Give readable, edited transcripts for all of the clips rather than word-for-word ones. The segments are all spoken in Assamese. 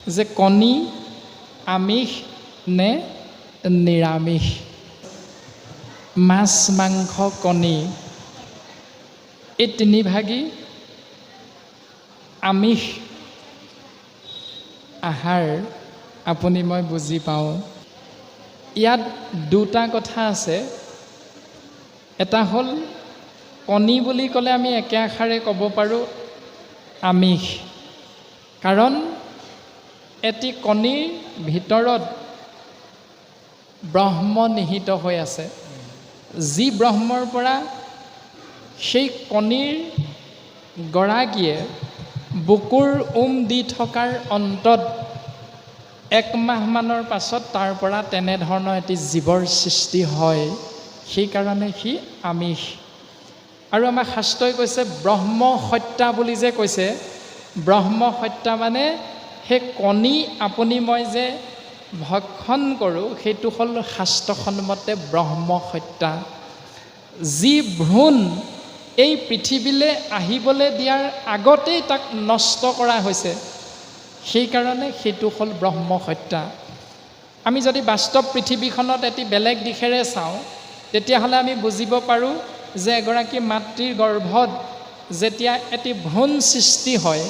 যে কণী আমিষ নে নিৰামিষ, মাছ মাংস কণী এই তিনিভাগী আমিষ আহাৰ আপুনি মই বুজি পাওঁ। ইয়াত দুটা কথা আছে। এটা হ'ল কণী বুলি ক'লে আমি একে আষাৰে ক'ব পাৰোঁ আমিষ, কাৰণ এটি কণীৰ ভিতৰত ব্ৰহ্ম নিহিত হৈ আছে। যি ব্ৰহ্মৰ পৰা সেই কণীৰ গৰাকীয়ে বুকুৰ দি থকাৰ অন্তত 1 মাহমানৰ পাছত তাৰ পৰা তেনেধৰণৰ এটি জীৱৰ সৃষ্টি হয়, সেইকাৰণে সি আমিষ। আৰু আমাৰ শাস্ত্ৰই কৈছে ব্ৰহ্ম হত্যা বুলি যে কৈছে, ব্ৰহ্ম হত্যা মানে সেই কণী আপুনি মই যে ভক্ষণ কৰোঁ সেইটো হ'ল শাস্ত্ৰসন্মতে ব্ৰহ্ম হত্যা। যি ভ্ৰূণ এই পৃথিৱীলৈ আহিবলৈ দিয়াৰ আগতেই তাক নষ্ট কৰা হৈছে, সেইকাৰণে সেইটো হ'ল ব্ৰহ্ম হত্যা। আমি যদি বাস্তৱ পৃথিৱীখনত এটি বেলেগ দিশেৰে চাওঁ, তেতিয়াহ'লে আমি বুজিব পাৰোঁ যে এগৰাকী মাতৃৰ গৰ্ভত যেতিয়া এটি ভ্ৰূণ সৃষ্টি হয়,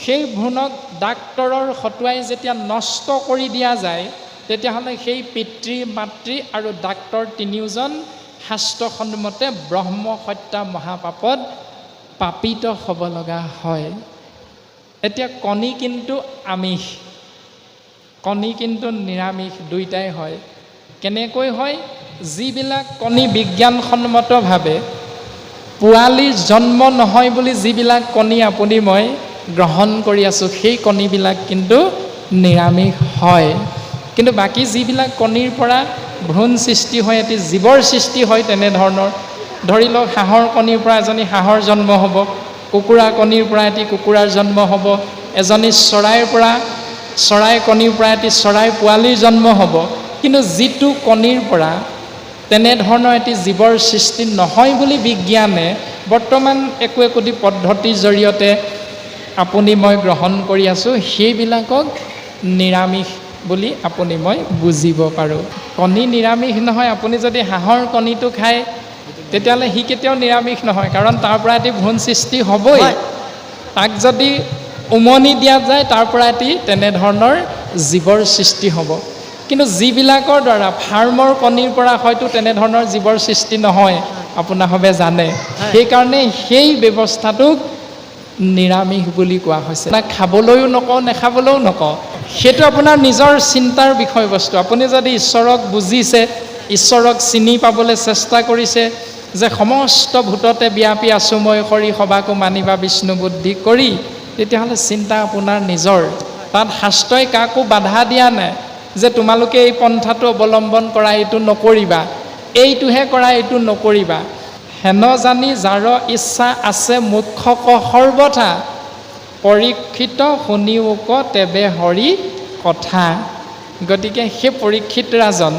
সেই ভ্ৰূণক ডাক্তৰৰ হতুৱাই যেতিয়া নষ্ট কৰি দিয়া যায়, তেতিয়াহ'লে সেই পিতৃ মাতৃ আৰু ডাক্তৰ তিনিওজন শাস্ত্ৰসন্মতে ব্ৰহ্ম হত্যা মহাপাপত পাপিত হ'ব লগা হয়। এতিয়া কণী কিন্তু আমিষ, কণী কিন্তু নিৰামিষ, দুইটাই হয়। কেনেকৈ হয়? যিবিলাক কণী বিজ্ঞানসন্মতভাৱে পোৱালিৰ জন্ম নহয় বুলি যিবিলাক কণী আপুনি মই গ্ৰহণ কৰি আছোঁ, সেই কণীবিলাক কিন্তু নিৰামিষ হয়। কিন্তু বাকী যিবিলাক কণীৰ পৰা ভ্ৰূণ সৃষ্টি হয়, এটি জীৱৰ সৃষ্টি হয়, তেনেধৰণৰ ধৰি লওক হাঁহৰ কণীৰ পৰা এজনী হাঁহৰ জন্ম হ'ব, কুকুৰা কণীৰ পৰা এটি কুকুৰাৰ জন্ম হ'ব, এজনী চৰাইৰ পৰা চৰাই কণীৰ পৰা এটি চৰাই পোৱালিৰ জন্ম হ'ব। কিন্তু যিটো কণীৰ পৰা তেনেধৰণৰ এটি জীৱৰ সৃষ্টি নহয় বুলি বিজ্ঞানে বৰ্তমান একোটি পদ্ধতিৰ জৰিয়তে আপুনি মই গ্ৰহণ কৰি আছোঁ, সেইবিলাকক নিৰামিষ বুলি আপুনি মই বুজিব পাৰোঁ। কণী নিৰামিষ নহয়। আপুনি যদি হাঁহৰ কণীটো খায়, তেতিয়াহ'লে সি কেতিয়াও নিৰামিষ নহয়, কাৰণ তাৰ পৰা এটি ভ্ৰূণ সৃষ্টি হ'বই। তাক যদি উমনি দিয়া যায়, তাৰ পৰা এটি তেনেধৰণৰ জীৱৰ সৃষ্টি হ'ব। কিন্তু যিবিলাকৰ দ্বাৰা ফাৰ্মৰ কণীৰ পৰা হয়তো তেনেধৰণৰ জীৱৰ সৃষ্টি নহয়, আপোনাৰভাৱে জানে, সেইকাৰণে সেই ব্যৱস্থাটোক নিৰামিষ বুলি কোৱা হৈছে। খাবলৈও নকওঁ, নেখাবলৈও নকওঁ, সেইটো আপোনাৰ নিজৰ চিন্তাৰ বিষয়বস্তু। আপুনি যদি ঈশ্বৰক বুজিছে, ঈশ্বৰক চিনি পাবলৈ চেষ্টা কৰিছে, যে সমস্ত ভূততে ব্যাপী আছোঁ মই হৰি সবাকো মানিবা বিষ্ণু বুদ্ধি কৰি, তেতিয়াহ'লে চিন্তা আপোনাৰ নিজৰ। তাত শাস্ত্ৰই কাকো বাধা দিয়া নাই যে তোমালোকে এই পন্থাটো অৱলম্বন কৰা, এইটো নকৰিবা, এইটোহে কৰা, এইটো নকৰিবা। হেন জানি যাৰ ইচ্ছা আছে মুখ্যক সৰ্বথা, পৰীক্ষিত শুনিওক তেবে হৰি কথা। গতিকে সেই পৰীক্ষিত ৰাজন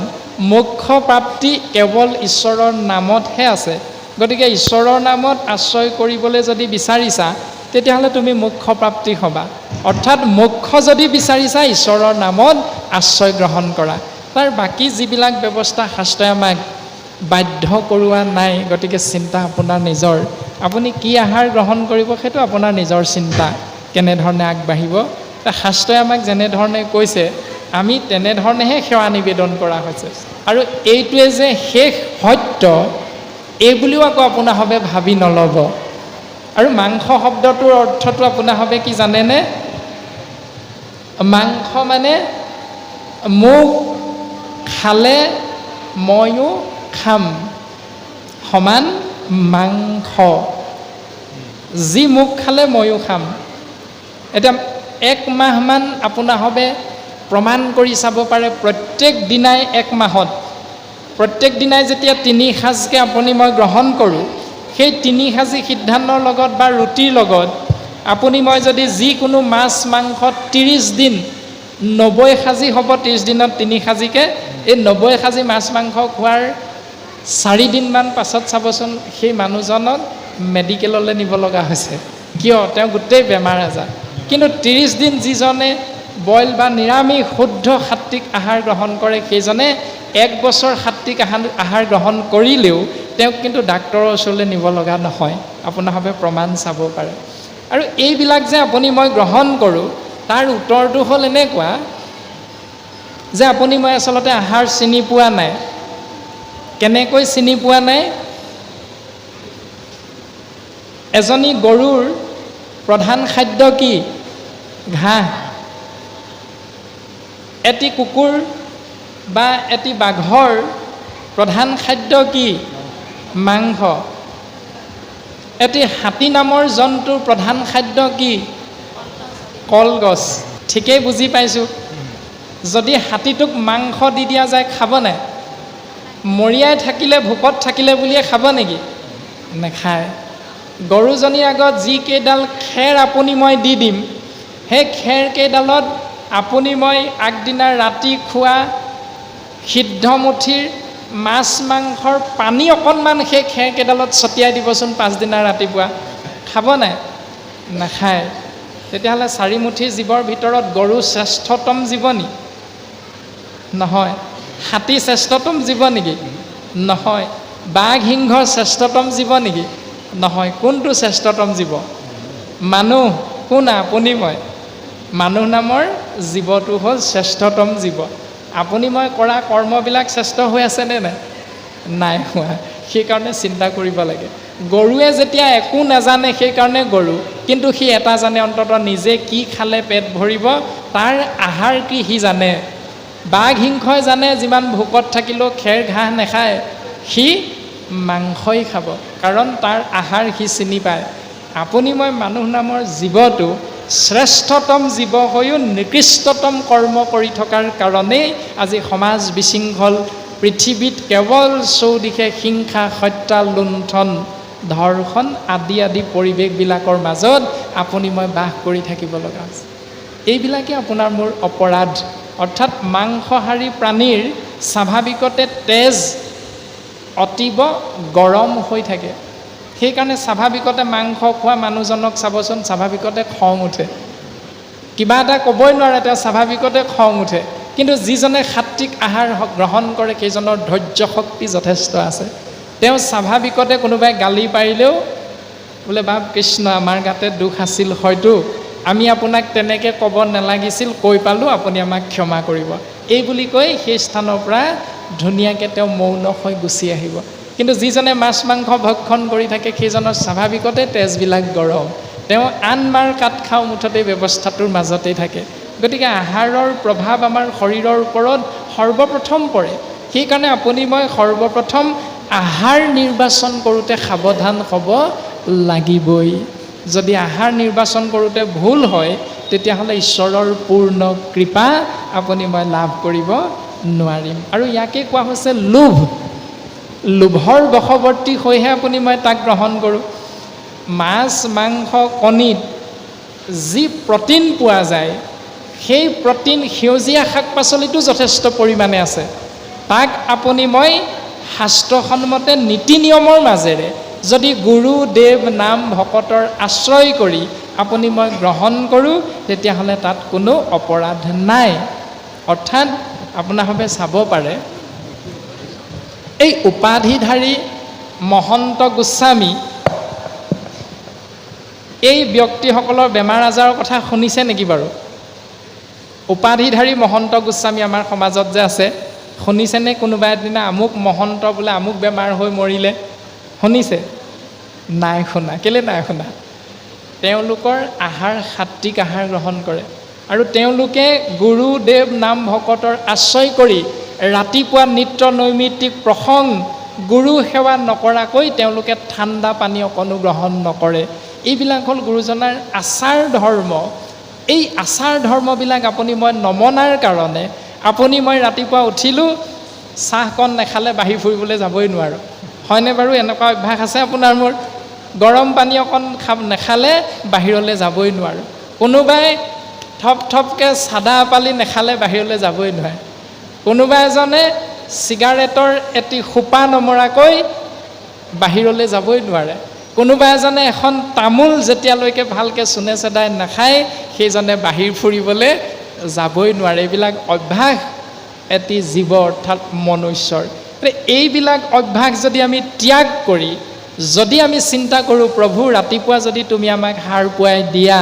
মোক্ষ প্ৰাপ্তি কেৱল ঈশ্বৰৰ নামতহে আছে। গতিকে ঈশ্বৰৰ নামত আশ্ৰয় কৰিবলৈ যদি বিচাৰিছা, তেতিয়াহ'লে তুমি মোক্ষ প্ৰাপ্তি হ'বা। অৰ্থাৎ মোক্ষ যদি বিচাৰিছা, ঈশ্বৰৰ নামত আশ্ৰয় গ্ৰহণ কৰা। তাৰ বাকী যিবিলাক ব্যৱস্থা শাস্ত্ৰই আমাক বাধ্য কৰোৱা নাই। গতিকে চিন্তা আপোনাৰ নিজৰ। আপুনি কি আহাৰ গ্ৰহণ কৰিব, সেইটো আপোনাৰ নিজৰ চিন্তা, কেনেধৰণে আগবাঢ়িব। শাস্ত্ৰই আমাক যেনেধৰণে কৈছে, আমি তেনেধৰণেহে সেৱা নিবেদন কৰা হৈছে। আৰু এইটোৱে যে শেষ সত্য, এই বুলিও আকৌ আপোনাৰভাৱে ভাবি নল'ব। আৰু মাংস শব্দটোৰ অৰ্থটো আপোনাৰভাৱে কি জানেনে? মাংস মানে মোক খালে ময়ো খাম সমান মাংস। যি মোক খালে ময়ো খাম। এতিয়া 1 মাহমান আপোনাৰভাৱে প্ৰমাণ কৰি চাব পাৰে, প্ৰত্যেক দিনাই 1 মাহত প্ৰত্যেক দিনাই যেতিয়া 3 সাঁজকৈ আপুনি মই গ্ৰহণ কৰোঁ, সেই 3 সাঁজী সিদ্ধান্তৰ লগত বা ৰুটিৰ লগত আপুনি মই যদি যিকোনো মাছ মাংস 30 দিন 90 সাঁজী হ'ব, 30 দিনত 3 সাঁজীকৈ, এই 90 সাঁজী মাছ মাংস খোৱাৰ 4 দিনমান পাছত চাবচোন, সেই মানুহজনক মেডিকেললৈ নিব লগা হৈছে। কিয়? তেওঁ গোটেই বেমাৰ আজাৰ। কিন্তু 30 দিন যিজনে বইল বা নিৰামিষ শুদ্ধ সাত্বিক আহাৰ গ্ৰহণ কৰে সেইজনে 1 বছৰ সাত্বিক আহাৰ গ্ৰহণ কৰিলেও তেওঁক কিন্তু ডাক্তৰৰ ওচৰলৈ নিব লগা নহয়। আপোনাৰভাৱে প্ৰমাণ চাব পাৰে। আৰু এইবিলাক যে আপুনি মই গ্ৰহণ কৰোঁ তাৰ উত্তৰটো হ'ল এনেকুৱা যে আপুনি মই আচলতে আহাৰ চিনি পোৱা নাই। কেনেকৈ চিনি পোৱা নাই? এজনী গৰুৰ প্ৰধান খাদ্য কি? ঘাঁহ। এটি কুকুৰ বা এটি বাঘৰ প্ৰধান খাদ্য কি? মাংস। এটি হাতী নামৰ জন্তুৰ প্ৰধান খাদ্য কি? কলগছ। ঠিকেই বুজি পাইছোঁ। যদি হাতীটোক মাংস দি দিয়া যায় খাব নাই? মৰিয়াই থাকিলে ভোকত থাকিলে বুলিয়ে খাব নেকি? নাখায়। গৰুজনীৰ আগত যিকেইডাল খেৰ আপুনি মই দি দিম, সেই খেৰকেইডালত আপুনি মই আগদিনা ৰাতি খোৱা সিদ্ধমুঠিৰ মাছ মাংসৰ পানী অকণমান সেই খেৰকেইডালত ছটিয়াই দিবচোন পাছদিনা ৰাতিপুৱা, খাব নাই? নাখায়। তেতিয়াহ'লে 4 মুঠি জীৱৰ ভিতৰত গৰু শ্ৰেষ্ঠতম জীৱ নি? নহয়। হাতী শ্ৰেষ্ঠতম জীৱ নেকি? নহয়। বাঘ সিংহ শ্ৰেষ্ঠতম জীৱ নেকি? নহয়। কোনটো শ্ৰেষ্ঠতম জীৱ? মানুহ। কোন? আপুনি মই। মানুহ নামৰ জীৱটো হ'ল শ্ৰেষ্ঠতম জীৱ। আপুনি মই কৰা কৰ্মবিলাক শ্ৰেষ্ঠ হৈ আছেনে নাই? নাই হোৱা। সেইকাৰণে চিন্তা কৰিব লাগে। গৰুৱে যেতিয়া একো নাজানে সেইকাৰণে গৰু, কিন্তু সি এটা জানে অন্ততঃ নিজে কি খালে পেট ভৰিব, তাৰ আহাৰ কি সি জানে। বাঘ সিংহই জানে যিমান ভোকত থাকিলেও খেৰ ঘাঁহ নাখায়, সি মাংসই খাব, কাৰণ তাৰ আহাৰ সি চিনি পায়। আপুনি মই মানুহ নামৰ জীৱটো শ্ৰেষ্ঠতম জীৱ হৈও নিকৃষ্টতম কৰ্ম কৰি থকাৰ কাৰণেই আজি সমাজ বিশৃংখল, পৃথিৱীত কেৱল চৌদিশে হিংসা, হত্যা, লুণ্ঠন, ধৰ্ষণ আদি পৰিৱেশবিলাকৰ মাজত আপুনি মই বাস কৰি থাকিব লগা আছে। এইবিলাকে আপোনাৰ মোৰ অপৰাধ। অৰ্থাৎ মাংসহাৰী প্ৰাণীৰ স্বাভাৱিকতে তেজ অতীব গৰম হৈ থাকে। সেইকাৰণে স্বাভাৱিকতে মাংস খোৱা মানুহজনক চাবচোন, স্বাভাৱিকতে খং উঠে। কিবা এটা ক'বই নোৱাৰে, তেওঁ স্বাভাৱিকতে খং উঠে। কিন্তু যিজনে সাত্বিক আহাৰ গ্ৰহণ কৰে সেইজনৰ ধৈৰ্য শক্তি যথেষ্ট আছে। তেওঁ স্বাভাৱিকতে কোনোবাই গালি পাৰিলেও বোলে বাপ কৃষ্ণ, আমাৰ গাতে দুখ আছিল, হয়তো আমি আপোনাক তেনেকৈ ক'ব নালাগিছিল, কৈ পালোঁ, আপুনি আমাক ক্ষমা কৰিব, এই বুলি কৈ সেই স্থানৰ পৰা ধুনীয়াকৈ তেওঁ মৌন হৈ গুচি আহিব। কিন্তু যিজনে মাছ মাংস ভক্ষণ কৰি থাকে সেইজনৰ স্বাভাৱিকতে তেজবিলাক গৰম, তেওঁ আন মাৰ কাট খাওঁ মুঠতে ব্যৱস্থাটোৰ মাজতেই থাকে। গতিকে আহাৰৰ প্ৰভাৱ আমাৰ শৰীৰৰ ওপৰত সৰ্বপ্ৰথম পৰে। সেইকাৰণে আপুনি মই সৰ্বপ্ৰথম আহাৰ নিৰ্বাচন কৰোঁতে সাৱধান হ'ব লাগিবই। যদি আহাৰ নিৰ্বাচন কৰোঁতে ভুল হয় তেতিয়াহ'লে ঈশ্বৰৰ পূৰ্ণ কৃপা আপুনি মই লাভ কৰিব নোৱাৰিম। আৰু ইয়াকে কোৱা হৈছে লোভ। লোভৰ বশৱৰ্তী হৈহে আপুনি মই তাক গ্ৰহণ কৰোঁ। মাছ মাংস কণীত যি প্ৰটিন পোৱা যায়, সেই প্ৰটিন সেউজীয়া শাক পাচলিতো যথেষ্ট পৰিমাণে আছে। তাক আপুনি মই শাস্ত্ৰসন্মতে নীতি নিয়মৰ মাজেৰে যদি গুৰু দেৱ নাম ভকতৰ আশ্ৰয় কৰি আপুনি মই গ্ৰহণ কৰোঁ তেতিয়াহ'লে তাত কোনো অপৰাধ নাই। অৰ্থাৎ আপোনাৰভাৱে চাব পাৰে, এই উপাধিধাৰী মহন্ত গোস্বামী এই ব্যক্তিসকলৰ বেমাৰ আজাৰৰ কথা শুনিছে নেকি বাৰু? উপাধিধাৰী মহন্ত গোস্বামী আমাৰ সমাজত যে আছে, শুনিছেনে কোনোবা এদিনা আমুক মহন্ত বোলে আমুক বেমাৰ হৈ মৰিলে? শুনিছে? নাই শুনা। কেলৈ নাই শুনা? তেওঁলোকৰ আহাৰ সাত্বিক আহাৰ গ্ৰহণ কৰে আৰু তেওঁলোকে গুৰু দেৱ নাম ভকতৰ আশ্ৰয় কৰি ৰাতিপুৱা নিত্য নৈমিত্তিক প্ৰসংগ গুৰু সেৱা নকৰাকৈ তেওঁলোকে ঠাণ্ডা পানী অকণো গ্ৰহণ নকৰে। এইবিলাক হ'ল গুৰুজনাৰ আচাৰ ধৰ্ম। এই আচাৰ ধৰ্মবিলাক আপুনি মই নমনাৰ কাৰণে আপুনি মই ৰাতিপুৱা উঠিলোঁ, চাহকণ নেখালে বাহিৰ ফুৰিবলৈ যাবই নোৱাৰোঁ। হয়নে বাৰু? এনেকুৱা অভ্যাস আছে আপোনাৰ মোৰ? গৰম পানী অকণ নেখালে বাহিৰলৈ যাবই নোৱাৰোঁ। কোনোবাই থপকৈ চাদা পালি নেখালে বাহিৰলৈ যাবই নোৱাৰে। কোনোবা এজনে চিগাৰেটৰ এটি সোপা নমৰাকৈ বাহিৰলৈ যাবই নোৱাৰে। কোনোবা এজনে এখন তামোল যেতিয়ালৈকে ভালকৈ চুনে চেদাই নাখায় সেইজনে বাহিৰ ফুৰিবলৈ যাবই নোৱাৰে। এইবিলাক অভ্যাস এটি জীৱ অৰ্থাৎ মনুষ্যৰ। এইবিলাক অভ্যাস যদি আমি ত্যাগ কৰি যদি আমি চিন্তা কৰোঁ প্ৰভু ৰাতিপুৱা যদি তুমি আমাক সাৰ পুৱাই দিয়া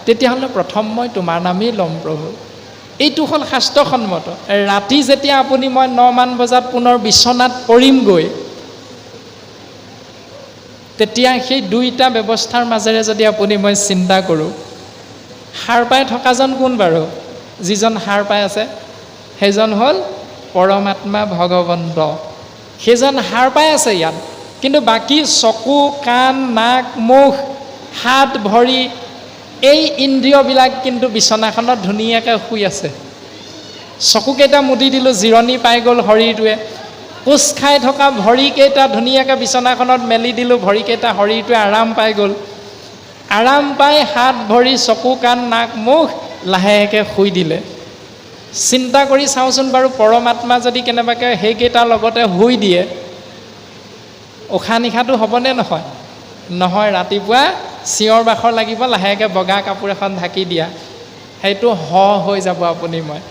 তেতিয়াহ'লে প্ৰথম মই তোমাৰ নামেই ল'ম প্ৰভু। এইটো হ'ল শাস্ত্ৰসন্মত। ৰাতি যেতিয়া আপুনি মই 9 মান বজাত পুনৰ বিচনাত পৰিমগৈ তেতিয়া সেই দুইটা ব্যৱস্থাৰ মাজেৰে যদি আপুনি মই চিন্তা কৰোঁ, সাৰ পাই থকাজন কোন বাৰু? যিজন সাৰ পাই আছে সেইজন হ'ল পৰমাত্মা ভগৱন্ত। সেইজন সাৰ পাই আছে ইয়াত, কিন্তু বাকী চকু, কাণ, নাক, মুখ, হাত, ভৰি এই ইন্দ্ৰিয়বিলাক কিন্তু বিচনাখনত ধুনীয়াকৈ শুই আছে। চকুকেইটা মুদি দিলোঁ, জিৰণি পাই গ'ল শৰীৰটোৱে। কোচ খাই থকা ভৰিকেইটা ধুনীয়াকৈ বিচনাখনত মেলি দিলোঁ, ভৰিকেইটা শৰীৰটোৱে আৰাম পাই গ'ল। আৰাম পাই হাত, ভৰি, চকু, কাণ, নাক, মুখ লাহেকৈ শুই দিলে। চিন্তা কৰি চাওঁচোন বাৰু, পৰমাত্মা যদি কেনেবাকৈ সেইকেইটাৰ লগতে শুই দিয়ে, উশাহ নিশাটো হ'বনে নহয়? নহয়। ৰাতিপুৱা চিঞৰ বাখৰ লাগিব, লাহেকৈ বগা কাপোৰ এখন ঢাকি দিয়া, সেইটো হৈ যাব আপুনি মই।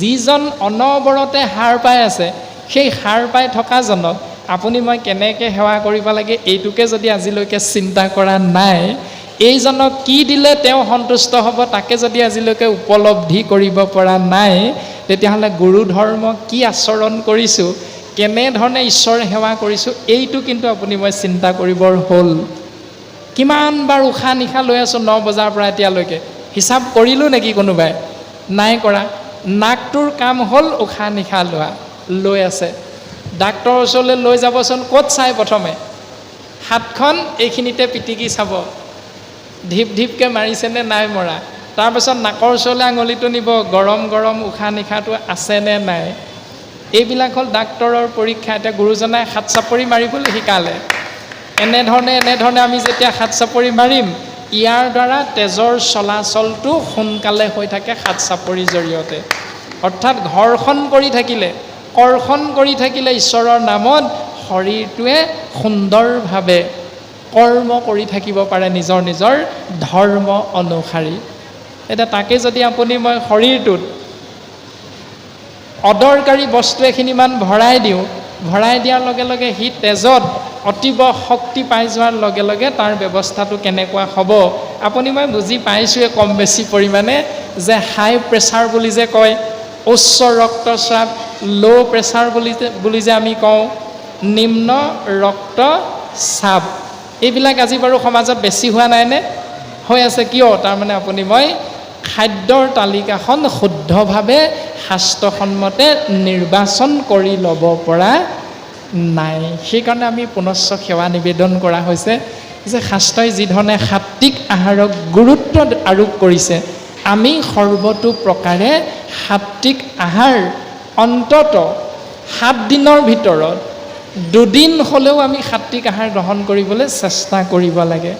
যিজন অনবৰতে সাৰ পাই আছে সেই সাৰ পাই থকাজনক আপুনি মই কেনেকৈ সেৱা কৰিব লাগে এইটোকে যদি আজিলৈকে চিন্তা কৰা নাই, এইজনক কি দিলে তেওঁ সন্তুষ্ট হ'ব তাকে যদি আজিলৈকে উপলব্ধি কৰিব পৰা নাই, তেতিয়াহ'লে গুৰু ধৰ্ম কি আচৰণ কৰিছোঁ, কেনেধৰণে ঈশ্বৰ সেৱা কৰিছোঁ এইটো কিন্তু আপুনি মই চিন্তা কৰিবৰ হ'ল। কিমান বাৰ উশাহ নিশাহ লৈ আছোঁ 9 বজাৰ পৰা এতিয়ালৈকে? হিচাপ কৰিলোঁ নেকি কোনোবাই? নাই কৰা। নাকটোৰ কাম হ'ল উশাহ নিশাহ লোৱা, লৈ আছে। ডাক্তৰৰ ওচৰলৈ লৈ যাবচোন, ক'ত চাই প্ৰথমে? হাতখন এইখিনিতে পিটিকি চাব, ঢিপ ঢিপকৈ মাৰিছেনে নাই মৰা। তাৰপাছত নাকৰ ওচৰলৈ আঙুলিটো নিব, গৰম গৰম উশাহ নিশাহটো আছেনে নাই। এইবিলাক হ'ল ডাক্তৰৰ পৰীক্ষা। এতিয়া গুৰুজনাই হাত চাপৰি মাৰিবলৈ শিকালে। এনেধৰণে আমি যেতিয়া হাত চাপৰি মাৰিম, ইয়াৰ দ্বাৰা তেজৰ চলাচলটো সোনকালে হৈ থাকে হাত চাপৰিৰ জৰিয়তে। অৰ্থাৎ ঘৰ্ষণ কৰি থাকিলে, কৰ্ষণ কৰি থাকিলে ঈশ্বৰৰ নামত শৰীৰটোৱে সুন্দৰভাৱে কৰ্ম কৰি থাকিব পাৰে নিজৰ নিজৰ ধৰ্ম অনুসাৰী। এতিয়া তাকে যদি আপুনি মই শৰীৰটোত অদৰকাৰী বস্তু এখিনিমান ভৰাই দিওঁ, ভৰাই দিয়াৰ লগে লগে সি তেজত অতীব শক্তি পাই যোৱাৰ লগে লগে তাৰ ব্যৱস্থাটো কেনেকুৱা হ'ব আপুনি মই বুজি পাইছোঁৱে কম বেছি পৰিমাণে। যে হাই প্ৰেছাৰ বুলি যে কয়, উচ্চ ৰক্তচাপ, ল' প্ৰেছাৰ বুলি যে আমি কওঁ, নিম্ন ৰক্তচাপ, এইবিলাক আজি বাৰু সমাজত বেছি হোৱা নাইনে? হৈ আছে। কিয়? তাৰমানে আপুনি মই খাদ্যৰ তালিকাখন শুদ্ধভাৱে শাস্ত্ৰসন্মতে নিৰ্বাচন কৰি ল'ব পৰা নাই। সেইকাৰণে আমি পুনশ্চ সেৱা নিবেদন কৰা হৈছে যে শাস্ত্ৰই যিধৰণে সাত্বিক আহাৰক গুৰুত্ব আৰোপ কৰিছে, আমি সৰ্বতো প্ৰকাৰে সাত্বিক আহাৰ অন্তত 7 দিনৰ ভিতৰত 2 দিন হ'লেও আমি সাত্বিক আহাৰ গ্ৰহণ কৰিবলৈ চেষ্টা কৰিব লাগে।